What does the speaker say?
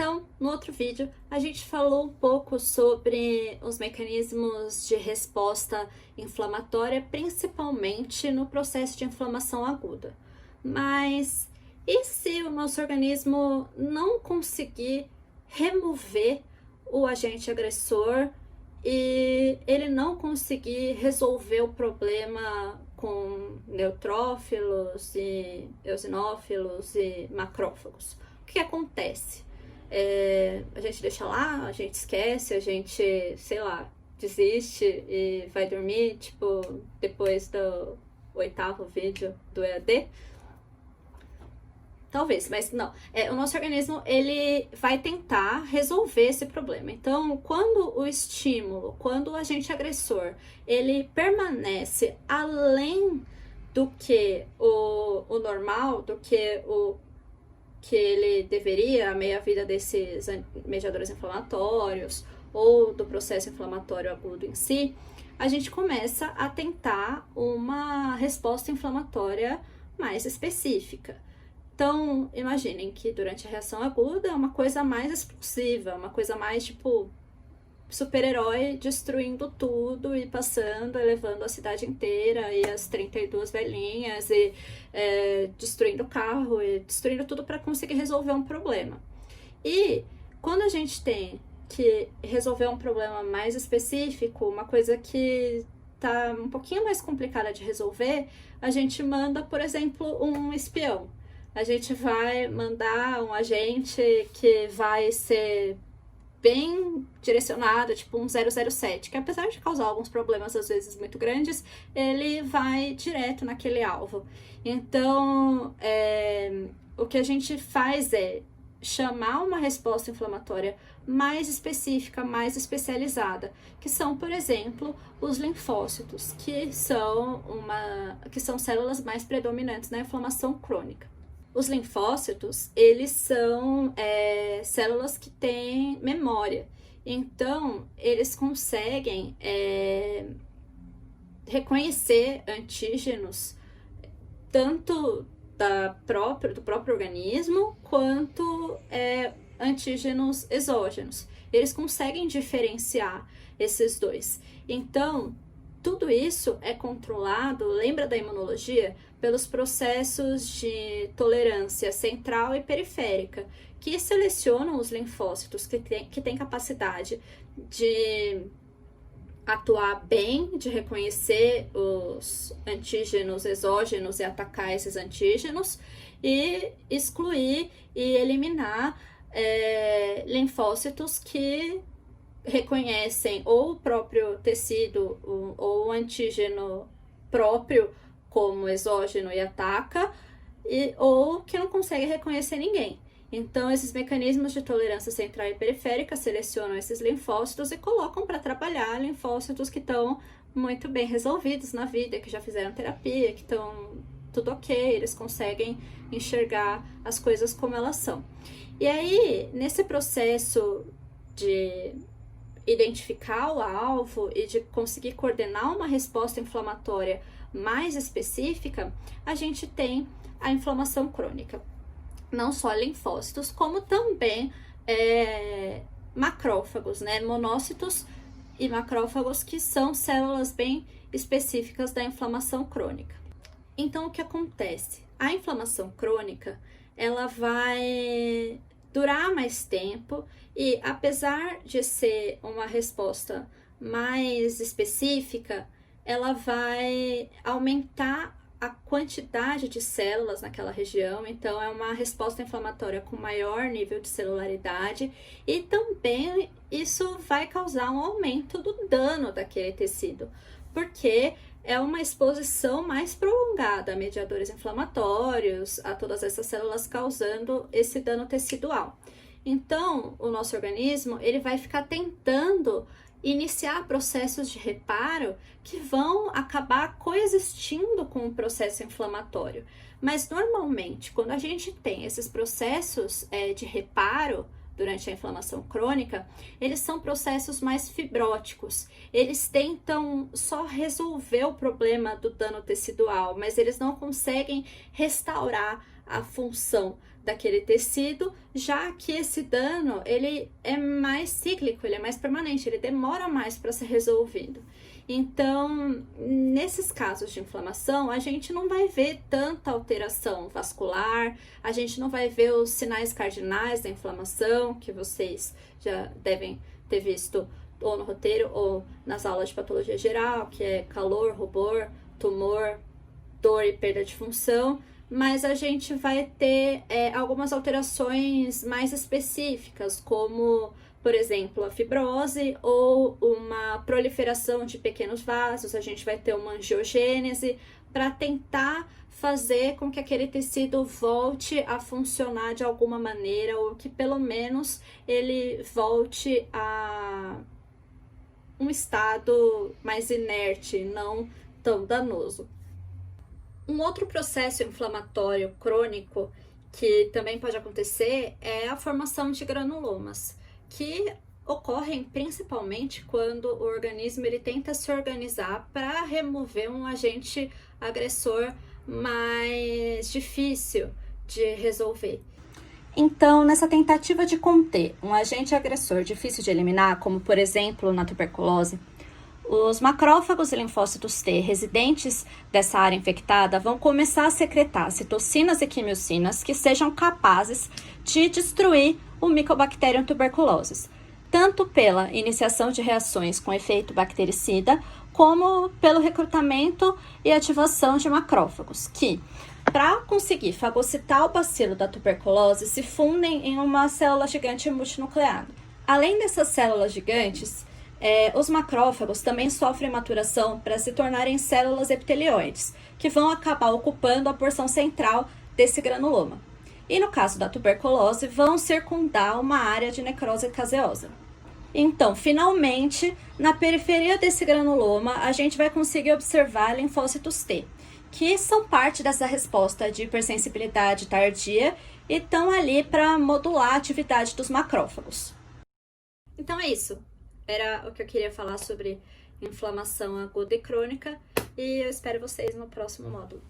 Então, no outro vídeo, a gente falou um pouco sobre os mecanismos de resposta inflamatória, principalmente no processo de inflamação aguda. Mas e se o nosso organismo não conseguir remover o agente agressor e ele não conseguir resolver o problema com neutrófilos e eosinófilos e macrófagos? O que acontece? A gente deixa lá, a gente esquece, a gente, sei lá, desiste e vai dormir, tipo, depois do 8º vídeo do EAD? Talvez, mas não. O nosso organismo, ele vai tentar resolver esse problema. Então, quando o estímulo, quando o agente agressor, ele permanece além do que o normal, do que o que ele deveria, a meia-vida desses mediadores inflamatórios ou do processo inflamatório agudo em si, a gente começa a tentar uma resposta inflamatória mais específica. Então, imaginem que durante a reação aguda é uma coisa mais explosiva, uma coisa mais tipo super-herói destruindo tudo e passando, levando a cidade inteira e as 32 velhinhas e destruindo o carro e destruindo tudo para conseguir resolver um problema. E quando a gente tem que resolver um problema mais específico, uma coisa que tá um pouquinho mais complicada de resolver, a gente manda, por exemplo, um espião. A gente vai mandar um agente que vai ser bem direcionado, tipo um 007, que apesar de causar alguns problemas às vezes muito grandes, ele vai direto naquele alvo. Então, o que a gente faz é chamar uma resposta inflamatória mais específica, mais especializada, que são, por exemplo, os linfócitos, que são células mais predominantes na inflamação crônica. Os linfócitos, eles são células que têm memória. Então, eles conseguem reconhecer antígenos tanto do próprio organismo, quanto antígenos exógenos. Eles conseguem diferenciar esses dois. Então, tudo isso é controlado, lembra da imunologia? Pelos processos de tolerância central e periférica, que selecionam os linfócitos que têm capacidade de atuar bem, de reconhecer os antígenos exógenos e atacar esses antígenos, e excluir e eliminar linfócitos que reconhecem ou o próprio tecido ou o antígeno próprio como exógeno e ataca, ou que não consegue reconhecer ninguém. Então, esses mecanismos de tolerância central e periférica selecionam esses linfócitos e colocam para trabalhar linfócitos que estão muito bem resolvidos na vida, que já fizeram terapia, que estão tudo ok, eles conseguem enxergar as coisas como elas são. E aí, nesse processo de identificar o alvo e de conseguir coordenar uma resposta inflamatória mais específica, a gente tem a inflamação crônica. Não só linfócitos, como também macrófagos, né? Monócitos e macrófagos, que são células bem específicas da inflamação crônica. Então, o que acontece? A inflamação crônica, ela vai durar mais tempo e, apesar de ser uma resposta mais específica, ela vai aumentar a quantidade de células naquela região, então é uma resposta inflamatória com maior nível de celularidade, e também isso vai causar um aumento do dano daquele tecido, porque é uma exposição mais prolongada a mediadores inflamatórios, a todas essas células, causando esse dano tecidual. Então, o nosso organismo, ele vai ficar tentando iniciar processos de reparo que vão acabar coexistindo com o processo inflamatório. Mas, normalmente, quando a gente tem esses processos de reparo durante a inflamação crônica, eles são processos mais fibróticos. Eles tentam só resolver o problema do dano tecidual, mas eles não conseguem restaurar a função daquele tecido, já que esse dano ele é mais cíclico, ele é mais permanente, ele demora mais para ser resolvido. Então, nesses casos de inflamação, a gente não vai ver tanta alteração vascular, a gente não vai ver os sinais cardinais da inflamação, que vocês já devem ter visto ou no roteiro ou nas aulas de patologia geral, que é calor, rubor, tumor, dor e perda de função, mas a gente vai ter algumas alterações mais específicas, como, por exemplo, a fibrose ou uma proliferação de pequenos vasos, a gente vai ter uma angiogênese para tentar fazer com que aquele tecido volte a funcionar de alguma maneira, ou que pelo menos ele volte a um estado mais inerte, não tão danoso. Um outro processo inflamatório crônico que também pode acontecer é a formação de granulomas, que ocorrem principalmente quando o organismo ele tenta se organizar para remover um agente agressor mais difícil de resolver. Então, nessa tentativa de conter um agente agressor difícil de eliminar, como por exemplo na tuberculose, os macrófagos e linfócitos T residentes dessa área infectada vão começar a secretar citocinas e quimiocinas que sejam capazes de destruir o Mycobacterium tuberculosis, tanto pela iniciação de reações com efeito bactericida, como pelo recrutamento e ativação de macrófagos, que, para conseguir fagocitar o bacilo da tuberculose, se fundem em uma célula gigante multinucleada. Além dessas células gigantes, os macrófagos também sofrem maturação para se tornarem células epitelioides, que vão acabar ocupando a porção central desse granuloma. E no caso da tuberculose, vão circundar uma área de necrose caseosa. Então, finalmente, na periferia desse granuloma, a gente vai conseguir observar linfócitos T, que são parte dessa resposta de hipersensibilidade tardia e estão ali para modular a atividade dos macrófagos. Então é isso. Era o que eu queria falar sobre inflamação aguda e crônica, e eu espero vocês no próximo módulo.